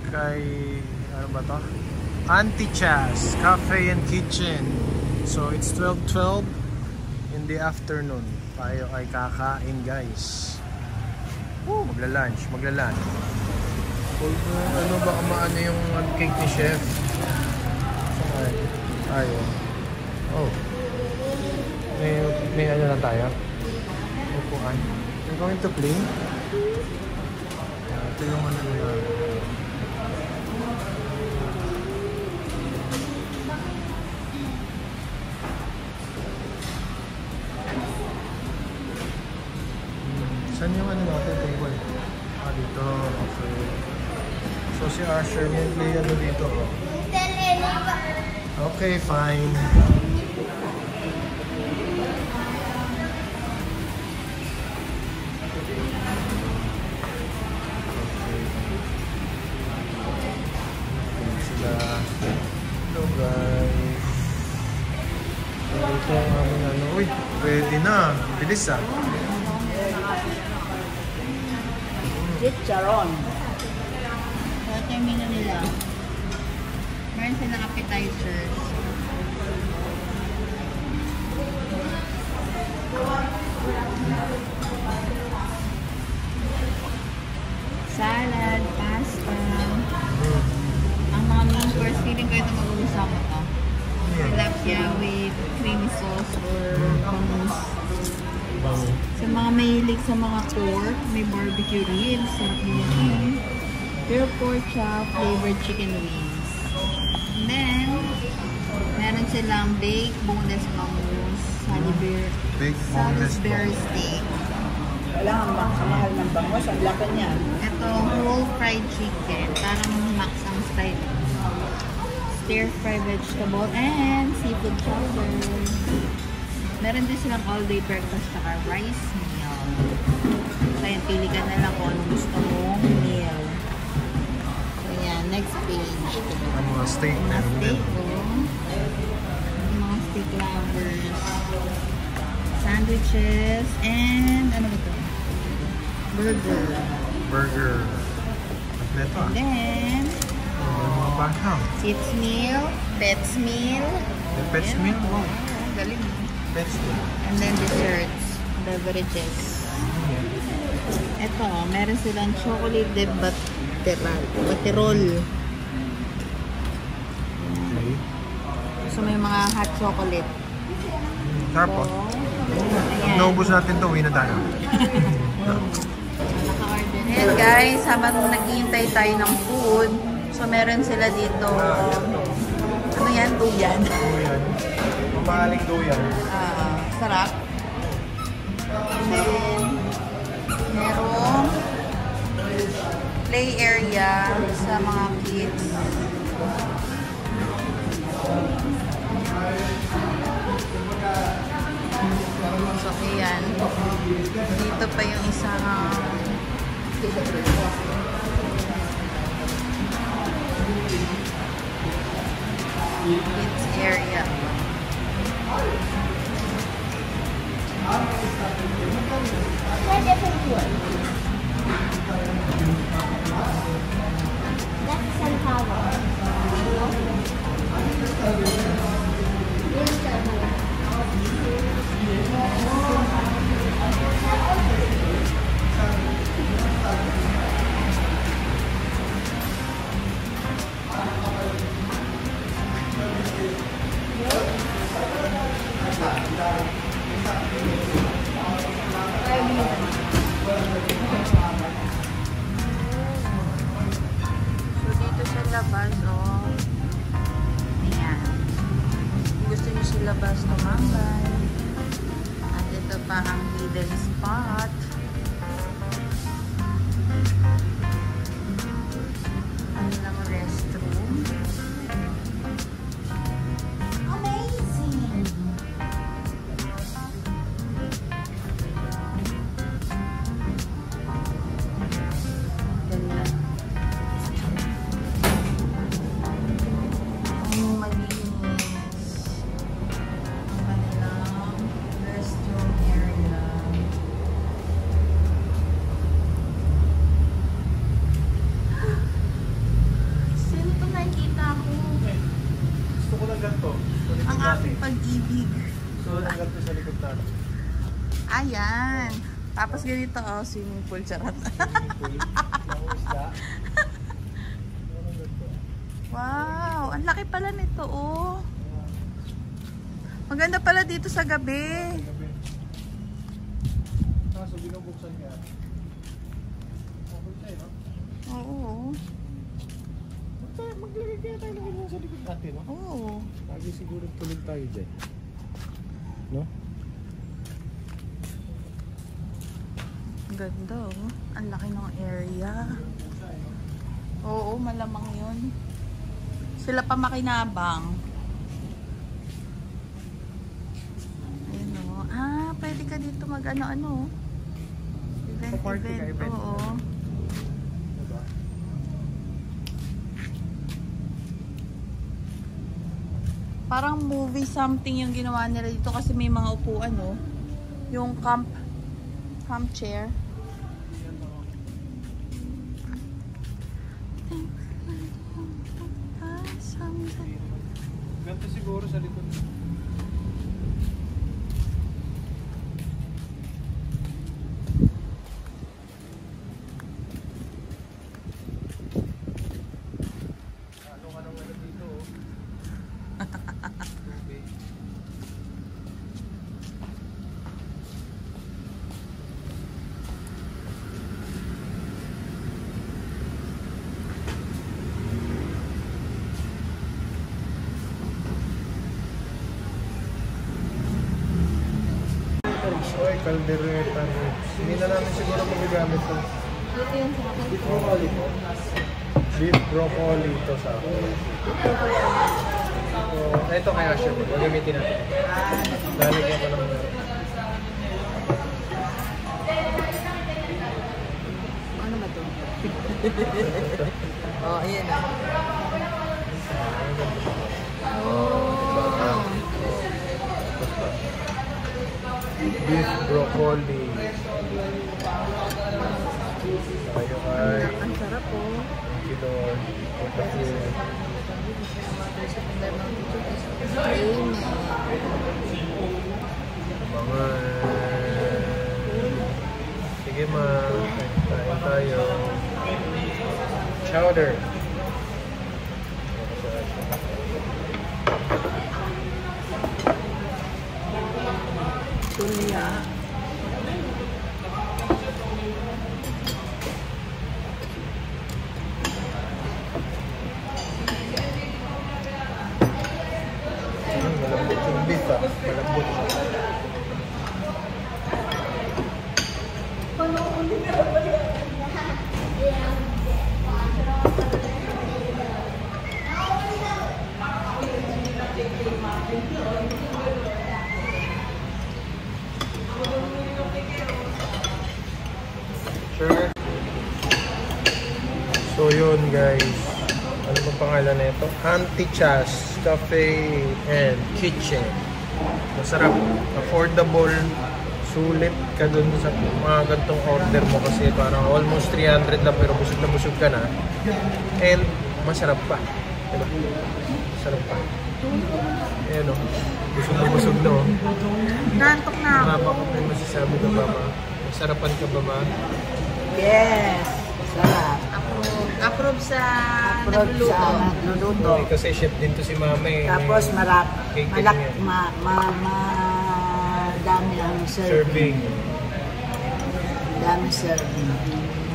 kay, ano ba to? Auntie Chas Cafe and Kitchen. So it's 12:12 in the afternoon. Tayo ay kakain, guys. Magla-lunch. Ano ba maano yung cake ni Chef? Ayun. May ano na tayo? Upuan. We're going to play. Ito yung ano nila. Saan yung ano natin table? Dito. Okay. So si Asher may play ano dito. Okay, fine. Hello guys. Ito ang aming ano. Uy, ready na. Bilis ah. Chicharon. Ito yung menu nila. Meron silang appetizers. Salad, pasta. Ang mga main course, feeling ko ito mag-uusama to. Tilapia with creamy sauce or hummus. Sa mga mahilig sa mga pork, may barbecue ribs, sarap din. Pure pork chop, flavored chicken wings. And then, meron silang baked boneless hummus, Salisbury steak. Kailangan mahal ng bangus, ang laki niya. Ito, whole fried chicken. Parang max ang style. Stir-fry vegetable and seafood chowder. Meron din silang all-day breakfast saka rice meal. Kaya pili ka na lang kung anong gusto mong meal. So yan, next page. Ang mga steak meron din. Mga steak lovers. Sandwiches and ano ba ito? Burger. Kompleto ah. And then mga bahaw. kids meal, pets meal. Pets meal? Wow. Galing. Pets meal. And then desserts, beverages. Ito, meron silang chocolate de baterol. Okay. So may mga hot chocolate. Tapos, ayan. naubos natin ito, uwi na tayo. Naka-order. Ayan guys, habang naghihintay tayo ng food, so meron sila dito, ano yan? Duyan. Duyan. Mamahaling duyan. Sarap. And then, merong play area sa mga kids. So, ayan. Dito pa yung isang kids area. That's sunflower. Tapos ganito, oh, swimming pool, charot. Wow, ang laki pala nito, oh. Maganda pala dito sa gabi. Kaso binubuksan niya. Oo. Maglagay kaya tayo ng ganyan sa likod natin, no? Oo. Lagi siguro tulog tayo dyan. No? Ganda, oh. Ang laki ng area. Oo, malamang yun. Sila pa makinabang. Ayun, oh. Ah, pwede ka dito mag ano-ano. Pa-party ka, event. Oo. Diba? Parang movie something yung ginawa nila dito kasi may mga upuan, no? Yung camp chair. Ganito siguro sa likod. Ano ka naman dito, oh. Tubig. Oy, caldereta. Hindi na namin siguro magagamit to. Dito yun sa akin. Beef broccoli po. Beef broccoli ito sa akin. So, ito kaya siya. Magamitin natin. Lalagyan ko ng... Ano ba to? Oh, ayan na. Oh. Beef broccoli. Tayo ay... Ang sarap, oh. Kilon. Mga... Sige ma. Kain tayo. Chowder. Tunya. Malambot yung beef ah. Malambot. Sure. So yun guys. Ano ba pangalan na ito? Auntie Chas Cafe and Kitchen. Masarap. Affordable. Sulit ka dun sa mga gantong order mo kasi parang almost 300 lang pero busog na busog ka na. And masarap pa. Diba? Masarap pa. Ayan o. Busog na busog na o. Nantok na ako. Mama ko may masasabi ka ba ma? Masarapan ka ba ma? Yes. Sarap. Approve sa Approve nagluluto. sa nagluluto. Okay, kasi chef din to si mama eh. Tapos Cake din malak, yan. dami ang Serving. Dami serving.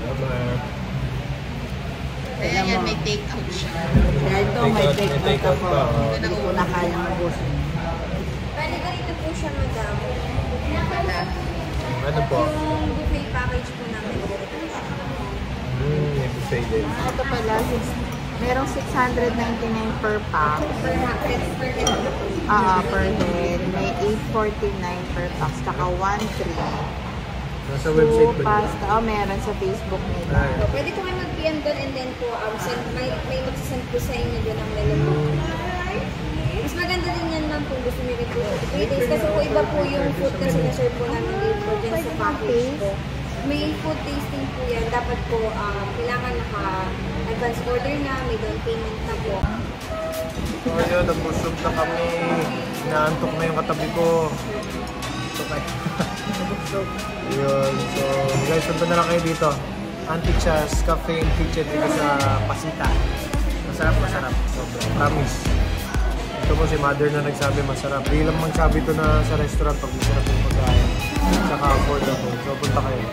Tama. Kaya yan, may take out siya. Kaya ito may Take take out out ako. pa, oh. Hindi ko na kaya mabusin. Bali, ganito po siya, madam. Ano po? Yung buffet package po namin, ganito po siya. May buffet din. Ito pala, merong 699 per pack. Per head po Per head. May 849 per pack. Saka 1-3. Nasa website po. Pasta. Oh, meron sa Facebook nila. Ay. Pwede po kayo mag-PM doon and then po, may magsasend po sa inyo doon ang menu. Mas maganda din yan lang kung gusto nyo rin po. 3 days kasi po iba po yung food kasi na-serve po namin dito dyan sa package po. May food tasting po yan. Dapat po, kailangan naka-advance order na, may down payment na po. So ayun, nabusog na kami. Inaantok na yung katabi ko. Ito kayo. Yun. So, guys, punta na lang kayo dito. Auntie Chas Cafe and Kitchen dito sa Pasita. Masarap, masarap. Sobrang promise. Ito po si mother na nagsabi masarap. Di lang magsabi ito na sa restaurant pag masarap yung pagkain. Saka affordable. So, punta kayo.